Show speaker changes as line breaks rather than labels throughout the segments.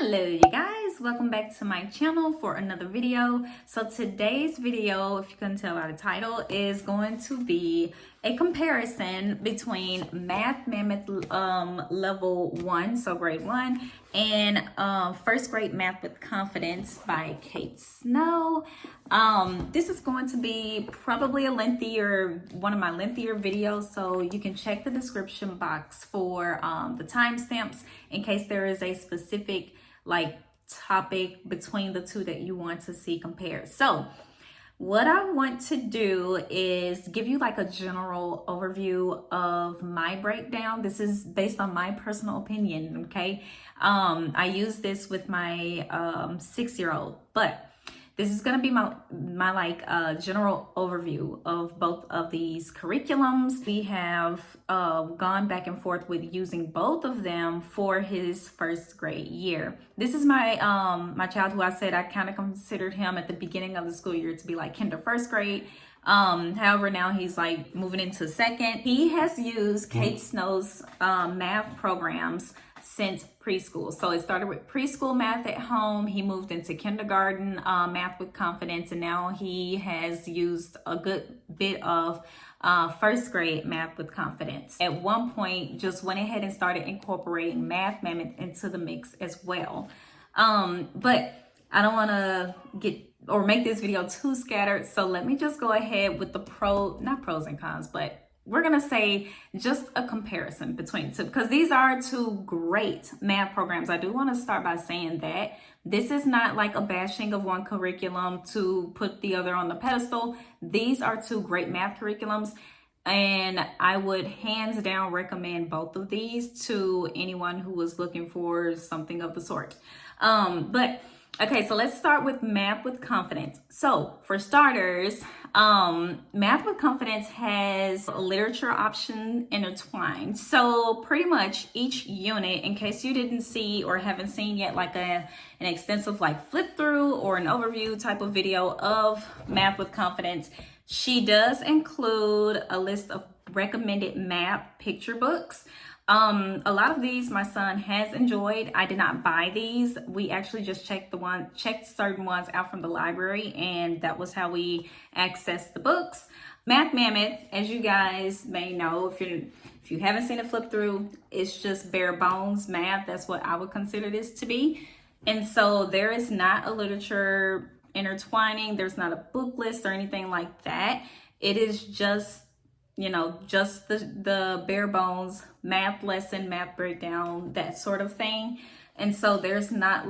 Hello you guys, welcome back to my channel for another video. So today's video, if you can tell by the title, is going to be a comparison between Math Mammoth level 1, so grade 1, and first grade Math with Confidence by Kate Snow. This is going to be probably one of my lengthier videos, so you can check the description box for the timestamps in case there is a specific topic between the two that you want to see compared. So what I want to do is give you a general overview of my breakdown. This is based on my personal opinion, okay? I use this with my 6-year-old, but this is going to be my general overview of both of these curriculums. We have gone back and forth with using both of them for his first grade year. This is my my child who I said I kind of considered him at the beginning of the school year to be like kinder first grade. However, now he's moving into second. He has used Kate Snow's math programs since preschool. So it started with preschool math at home. He moved into kindergarten math with confidence, and now he has used a good bit of first grade math with confidence. At one point, just went ahead and started incorporating Math Mammoth into the mix as well. But I don't want to make this video too scattered. So let me just go ahead with the not pros and cons, but we're going to say just a comparison between two, because these are two great math programs. I do want to start by saying that this is not like a bashing of one curriculum to put the other on the pedestal. These are two great math curriculums, and I would hands down recommend both of these to anyone who was looking for something of the sort. Okay, so let's start with Math with Confidence. So for starters, Math with Confidence has a literature option intertwined. So pretty much each unit, in case you didn't see or haven't seen yet an extensive flip through or an overview type of video of Math with Confidence, she does include a list of recommended math picture books. A lot of these my son has enjoyed. I did not buy these. We actually just checked certain ones out from the library, and that was how we accessed the books. Math Mammoth, as you guys may know, if you haven't seen it flip through, it's just bare bones math. That's what I would consider this to be. And so there is not a literature intertwining. There's not a book list or anything like that. It is just the bare bones math lesson, math breakdown, that sort of thing. And so there's not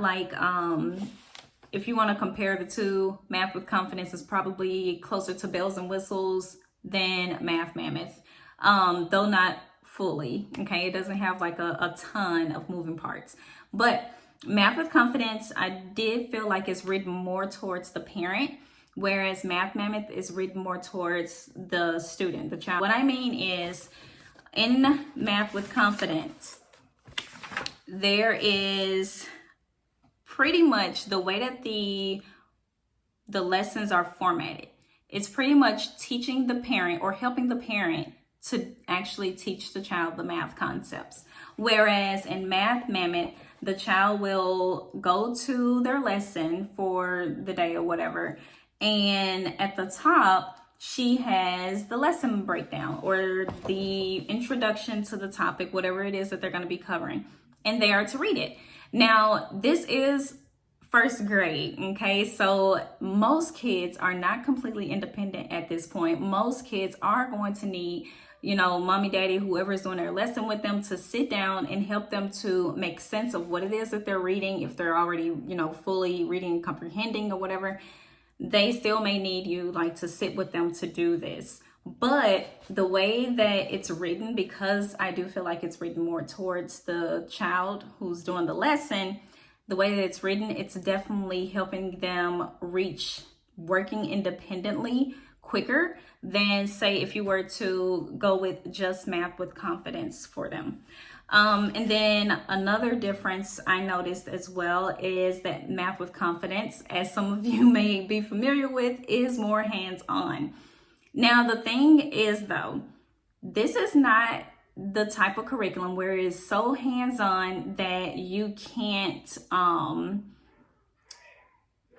if you want to compare the two, Math with Confidence is probably closer to bells and whistles than Math Mammoth, though not fully. Okay, it doesn't have a ton of moving parts. But Math with Confidence, I did feel like it's written more towards the parent, whereas Math Mammoth is written more towards the student, the child. What I mean is, in Math with Confidence, there is pretty much the way that the lessons are formatted. It's pretty much teaching the parent or helping the parent to actually teach the child the math concepts. Whereas in Math Mammoth, the child will go to their lesson for the day or whatever, and at the top, she has the lesson breakdown or the introduction to the topic, whatever it is that they're going to be covering, and they are to read it. Now, this is first grade, okay? So most kids are not completely independent at this point. Most kids are going to need, mommy, daddy, whoever is doing their lesson with them, to sit down and help them to make sense of what it is that they're reading. If they're already, fully reading and comprehending or whatever, they still may need you to sit with them to do this. But the way that it's written, because I do feel like it's written more towards the child who's doing the lesson, the way that it's written, it's definitely helping them reach working independently quicker than, say, if you were to go with just Math with Confidence for them. And then another difference I noticed as well is that Math with Confidence, as some of you may be familiar with, is more hands-on. Now, the thing is, though, this is not the type of curriculum where it is so hands-on that you can't, I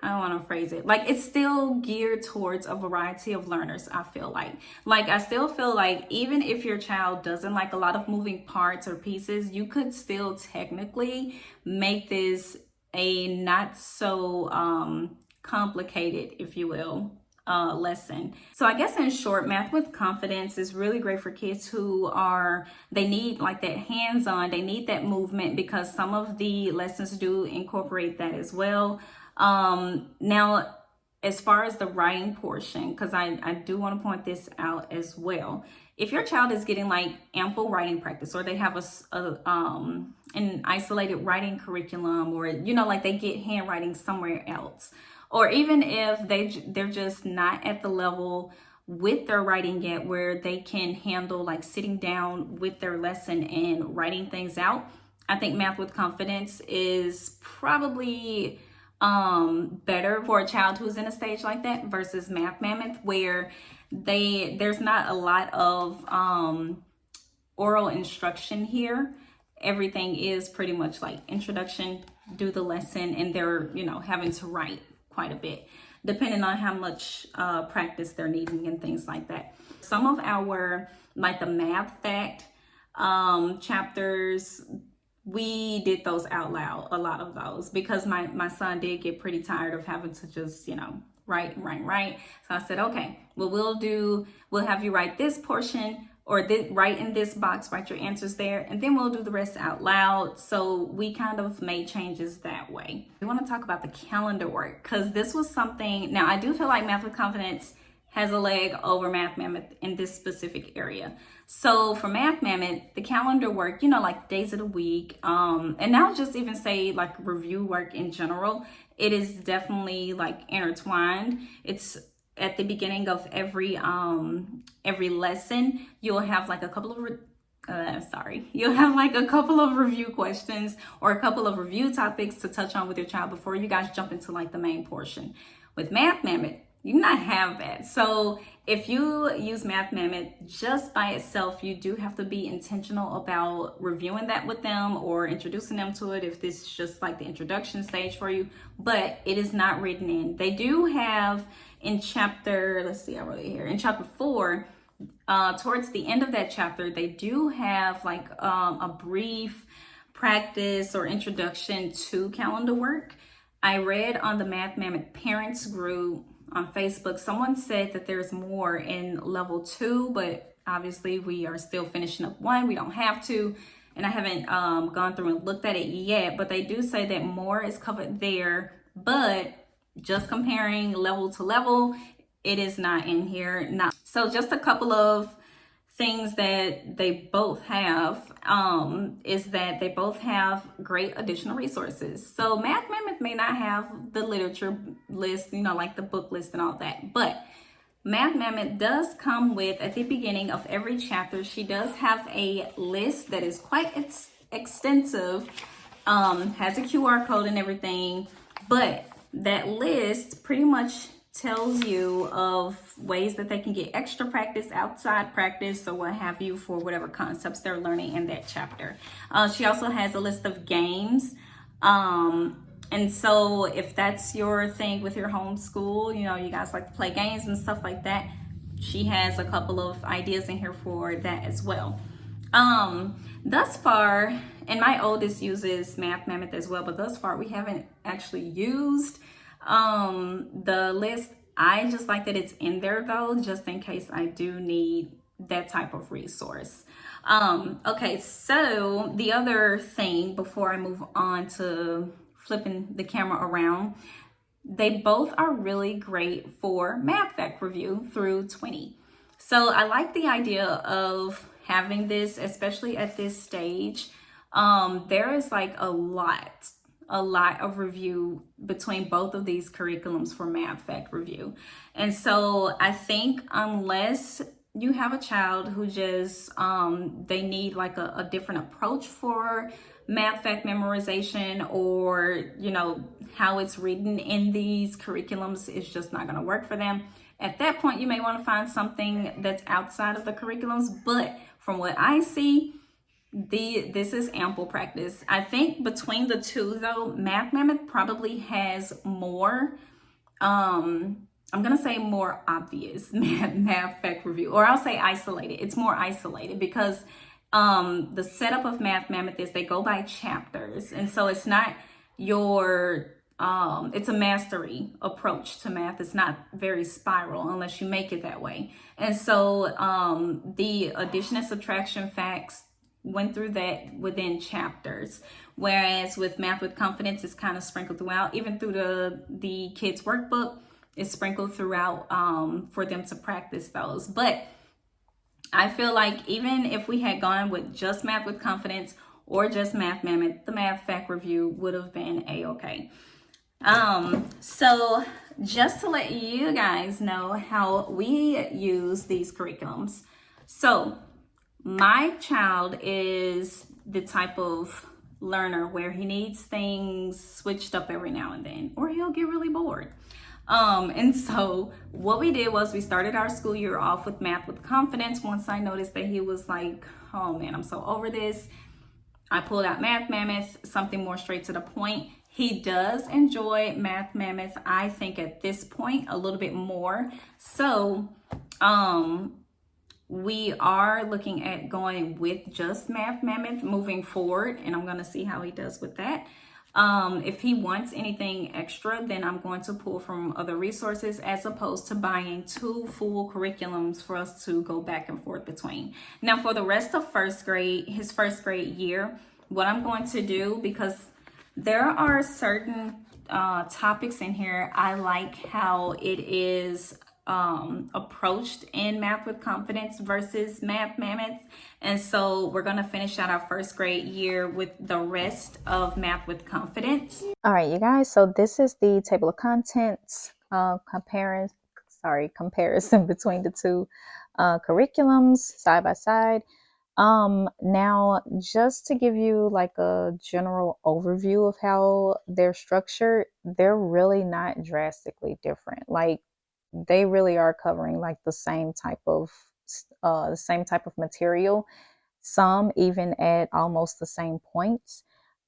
don't want to phrase it, like it's still geared towards a variety of learners. I feel like I still feel like even if your child doesn't like a lot of moving parts or pieces, you could still technically make this a not so complicated, if you will, lesson. So I guess in short, Math with Confidence is really great for kids who they need like that hands-on, they need that movement, because some of the lessons do incorporate that as well. Now, as far as the writing portion, because I do want to point this out as well. If your child is getting like ample writing practice, or they have an isolated writing curriculum, or, you know, like they get handwriting somewhere else, or even if they're just not at the level with their writing yet where they can handle like sitting down with their lesson and writing things out, I think Math with Confidence is probably better for a child who's in a stage like that versus Math Mammoth, where there's not a lot of oral instruction here. Everything is pretty much like introduction, do the lesson, and they're, you know, having to write quite a bit depending on how much practice they're needing and things like that. Some of our, like the math fact chapters, we did those out loud, a lot of those, because my son did get pretty tired of having to just, you know, write. So I said, okay, well, we'll have you write this portion, or write in this box, write your answers there, and then we'll do the rest out loud. So we kind of made changes that way. We want to talk about the calendar work, because this was something, now I do feel like Math with Confidence has a leg over Math Mammoth in this specific area. So for Math Mammoth, the calendar work, you know, like days of the week, and now just even say like review work in general, it is definitely like intertwined. It's at the beginning of every lesson, you'll have like a couple of you'll have like a couple of review questions or a couple of review topics to touch on with your child before you guys jump into like the main portion. With Math Mammoth, you do not have that. So if you use Math Mammoth just by itself, you do have to be intentional about reviewing that with them or introducing them to it if this is just like the introduction stage for you, but it is not written in. They do have in chapter, let's see, I wrote it here, in chapter 4, towards the end of that chapter, they do have like a brief practice or introduction to calendar work. I read on the Math Mammoth parents group on Facebook, someone said that there's more in level 2, but obviously we are still finishing up 1. We don't have to, and I haven't gone through and looked at it yet, but they do say that more is covered there. But just comparing level to level, it is not in here. So just a couple of things that they both have is that they both have great additional resources. So Math Mammoth may not have the literature list, you know, like the book list and all that, but Math Mammoth does come with, at the beginning of every chapter, she does have a list that is quite extensive, has a QR code and everything, but that list pretty much tells you of ways that they can get extra practice, outside practice, or what have you for whatever concepts they're learning in that chapter. She also has a list of games. And so if that's your thing with your homeschool, you know, you guys like to play games and stuff like that, she has a couple of ideas in here for that as well. Thus far, and my oldest uses Math Mammoth as well, but thus far we haven't actually used the list. I just like that it's in there though, just in case I do need that type of resource. Okay, so the other thing before I move on to flipping the camera around, they both are really great for math fact review through 20. So I like the idea of having this, especially at this stage. There is like a lot of review between both of these curriculums for math fact review. And so I think unless you have a child who just they need like a different approach for math fact memorization, or you know how it's written in these curriculums is just not going to work for them, at that point you may want to find something that's outside of the curriculums. But from what I see, this is ample practice. I think between the two though, Math Mammoth probably has more, I'm gonna say more obvious math fact review, or I'll say isolated. It's more isolated because the setup of Math Mammoth is they go by chapters, and so it's not your it's a mastery approach to math. It's not very spiral unless you make it that way. And so the addition and subtraction facts went through that within chapters, whereas with Math with Confidence, it's kind of sprinkled throughout. Even through the kids workbook, it's sprinkled throughout for them to practice those. But I feel like even if we had gone with just Math with Confidence or just Math Mammoth, the math fact review would have been a-okay. So just to let you guys know how we use these curriculums. So my child is the type of learner where he needs things switched up every now and then, or he'll get really bored. And so what we did was we started our school year off with Math with Confidence. Once I noticed that he was like, oh man, I'm so over this, I pulled out Math Mammoth, something more straight to the point. He does enjoy Math Mammoth, I think at this point, a little bit more. So, we are looking at going with just Math Mammoth moving forward, and I'm going to see how he does with that. If he wants anything extra, then I'm going to pull from other resources as opposed to buying two full curriculums for us to go back and forth between. Now, for the rest of first grade, his first grade year, what I'm going to do, because there are certain topics in here, I like how it is approached in Math with Confidence versus Math Mammoth. And so we're going to finish out our first grade year with the rest of Math with Confidence.
All right, you guys, so this is the table of contents comparison between the two curriculums side by side. Now, just to give you like a general overview of how they're structured, they're really not drastically different. Like, they really are covering like the same type of material, some even at almost the same points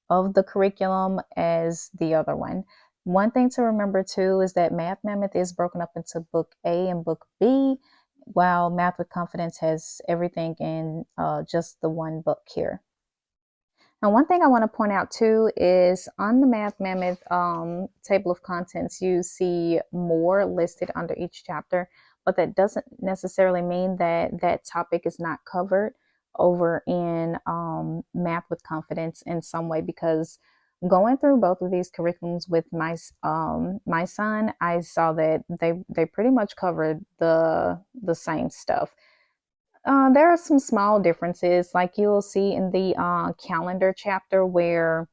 of the curriculum as the other one. One thing to remember too is that Math Mammoth is broken up into book A and book B, while Math with Confidence has everything in just the one book here. Now, one thing I want to point out too is on the Math Mammoth table of contents, you see more listed under each chapter, but that doesn't necessarily mean that that topic is not covered over in Math with Confidence in some way, because going through both of these curriculums with my son, I saw that they pretty much covered the same stuff. There are some small differences, like you'll see in the calendar chapter, where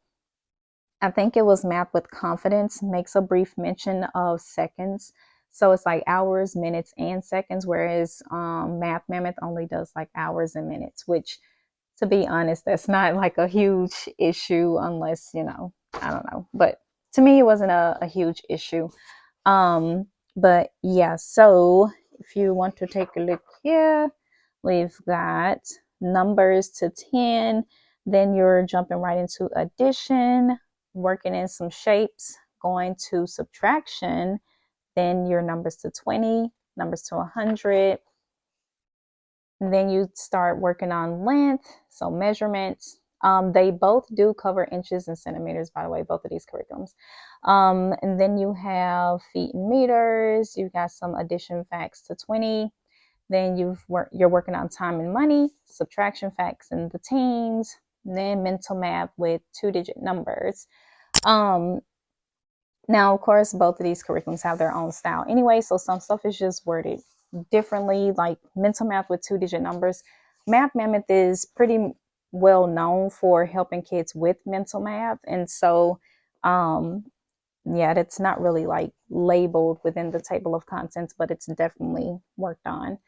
I think it was Math with Confidence makes a brief mention of seconds. So it's like hours, minutes, and seconds, whereas Math Mammoth only does like hours and minutes, which, to be honest, that's not like a huge issue unless, I don't know. But to me, it wasn't a huge issue. But yeah, so if you want to take a look here, we've got numbers to 10, then you're jumping right into addition, working in some shapes, going to subtraction, then your numbers to 20, numbers to 100, and then you start working on length, so measurements. They both do cover inches and centimeters, by the way, both of these curriculums. And then you have feet and meters. You've got some addition facts to 20. Then you're working on time and money, subtraction facts in the teens, and then mental math with 2-digit numbers. Now, of course, both of these curriculums have their own style anyway, so some stuff is just worded differently, like mental math with 2-digit numbers. Math Mammoth is pretty well known for helping kids with mental math, and so yeah, that's not really like labeled within the table of contents, but it's definitely worked on.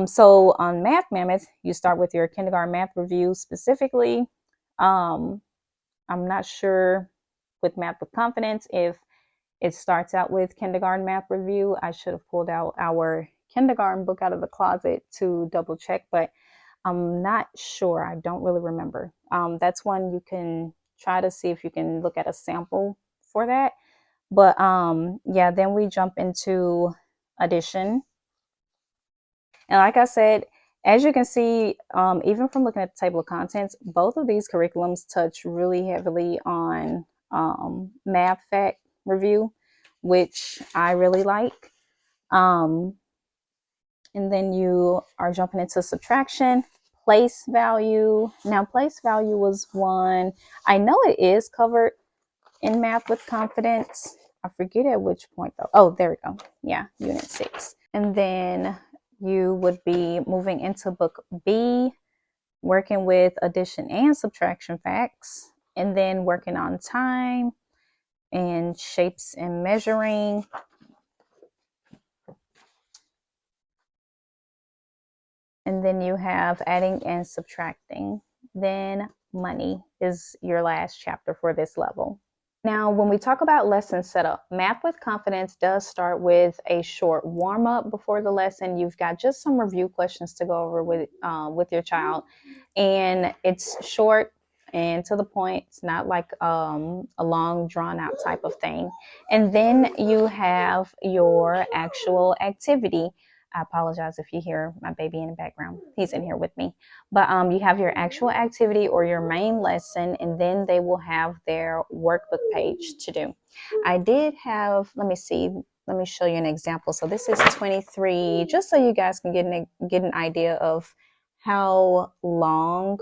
So on Math Mammoth, you start with your kindergarten math review specifically. I'm not sure with Math with Confidence if it starts out with kindergarten math review. I should have pulled out our kindergarten book out of the closet to double check, but I'm not sure. I don't really remember. That's one you can try to see if you can look at a sample for that. But yeah, then we jump into addition. And like I said, as you can see, even from looking at the table of contents, both of these curriculums touch really heavily on math fact review, which I really like. Um, and then you are jumping into subtraction, place value. Now, place value was one, I know it is covered in Math with Confidence. I forget at which point though. Oh, there we go. Yeah, unit 6. And then you would be moving into book B, working with addition and subtraction facts, and then working on time and shapes and measuring. And then you have adding and subtracting. Then money is your last chapter for this level. Now, when we talk about lesson setup, Math with Confidence does start with a short warm-up before the lesson. You've got just some review questions to go over with your child, and it's short and to the point. It's not like a long, drawn-out type of thing. And then you have your actual activity. I apologize if you hear my baby in the background. He's in here with me. But you have your actual activity or your main lesson, and then they will have their workbook page to do. I did have, let me see, let me show you an example. So this is 23, just so you guys can get an idea of how long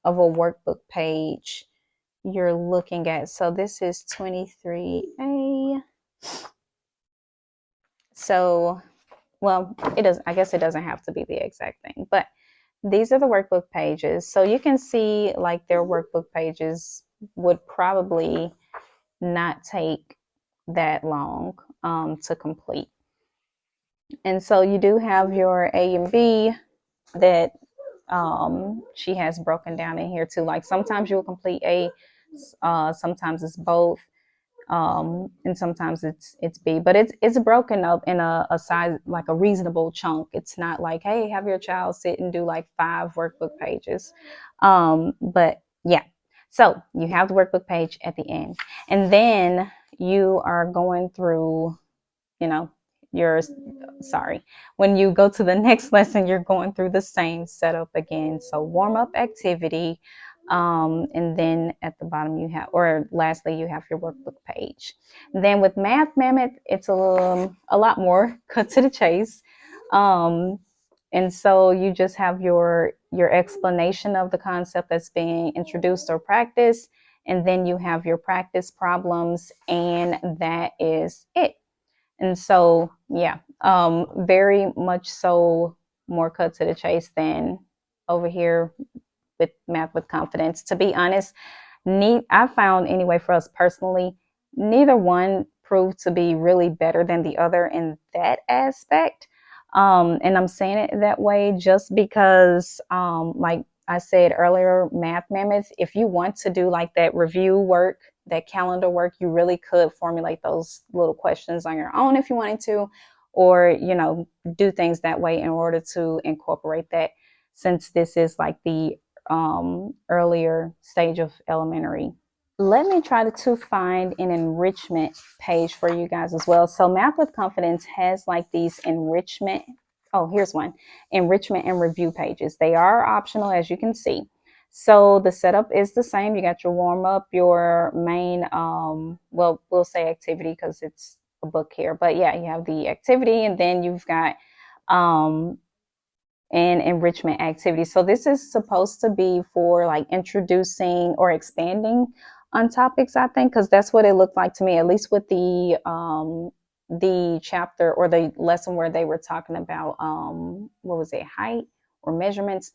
of a workbook page you're looking at. So this is 23A. So, well, it does. I guess it doesn't have to be the exact thing, but these are the workbook pages. So you can see like their workbook pages would probably not take that long to complete. And so you do have your A and B that she has broken down in here too. Like sometimes you'll complete A, sometimes it's both, and sometimes it's B, but it's broken up in a size, like a reasonable chunk. It's not like, hey, have your child sit and do like 5 workbook pages. But yeah, so you have the workbook page at the end, and then you are going through, you know, when you go to the next lesson, you're going through the same setup again. So warm up activity, and then at the bottom you have, or lastly, you have your workbook page. Then with Math Mammoth, it's a lot more cut to the chase. And so you just have your explanation of the concept that's being introduced or practiced, and then you have your practice problems, and that is it. And so, yeah, very much so more cut to the chase than over here with Math with Confidence. To be honest, I found anyway for us personally, neither one proved to be really better than the other in that aspect. And I'm saying it that way just because, like I said earlier, Math Mammoth, if you want to do like that review work, that calendar work, you really could formulate those little questions on your own if you wanted to, or, do things that way in order to incorporate that, since this is like the earlier stage of elementary. Let me try to find an enrichment page for you guys as well. So Math with Confidence has like these enrichment. Oh, here's one. Enrichment and review pages. They are optional, as you can see. So the setup is the same. You got your warm up, your main, well, we'll say activity because it's a book here. But yeah, you have the activity, and then you've got and enrichment activities. So this is supposed to be for like introducing or expanding on topics, I think, because that's what it looked like to me, at least with the chapter or the lesson where they were talking about what was it, height or measurements,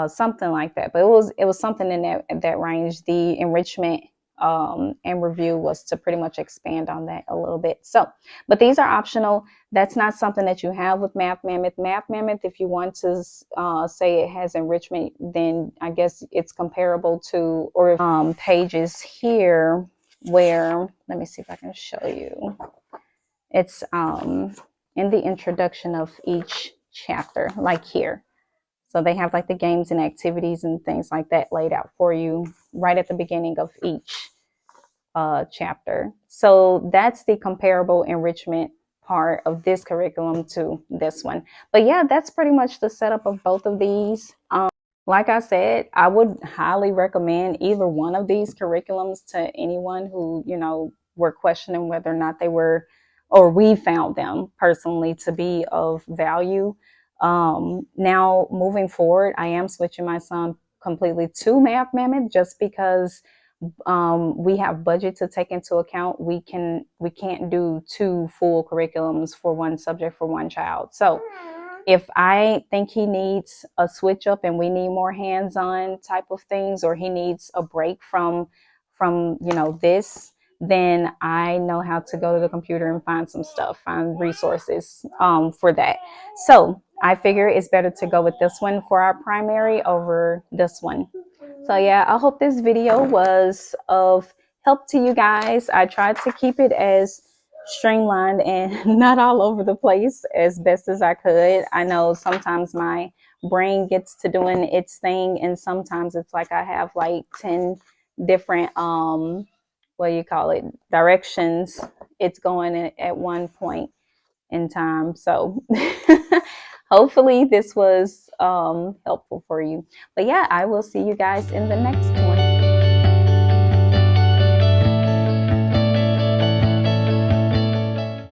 something like that. But it was something in that range. The enrichment and review was to pretty much expand on that a little bit. So, but these are optional. That's not something that you have with Math Mammoth. Math Mammoth, if you want to say it has enrichment, then I guess it's comparable to, or pages here where, let me see if I can show you. It's in the introduction of each chapter, like here. So they have like the games and activities and things like that laid out for you right at the beginning of each chapter. So that's the comparable enrichment part of this curriculum to this one. But yeah, that's pretty much the setup of both of these. Like I said, I would highly recommend either one of these curriculums to anyone who, were questioning whether or not they were, or we found them personally to be of value. Now, moving forward, I am switching my son completely to Math Mammoth just because we have budget to take into account. We can't do two full curriculums for one subject for one child. So if I think he needs a switch up and we need more hands-on type of things, or he needs a break from this, then I know how to go to the computer and find some stuff, find resources for that. So I figure it's better to go with this one for our primary over this one. So yeah, I hope this video was of help to you guys. I tried to keep it as streamlined and not all over the place as best as I could. I know sometimes my brain gets to doing its thing, and sometimes it's like I have like 10 different what do you call it, directions it's going at one point in time. So hopefully this was helpful for you. But yeah, I will see you guys in the next one.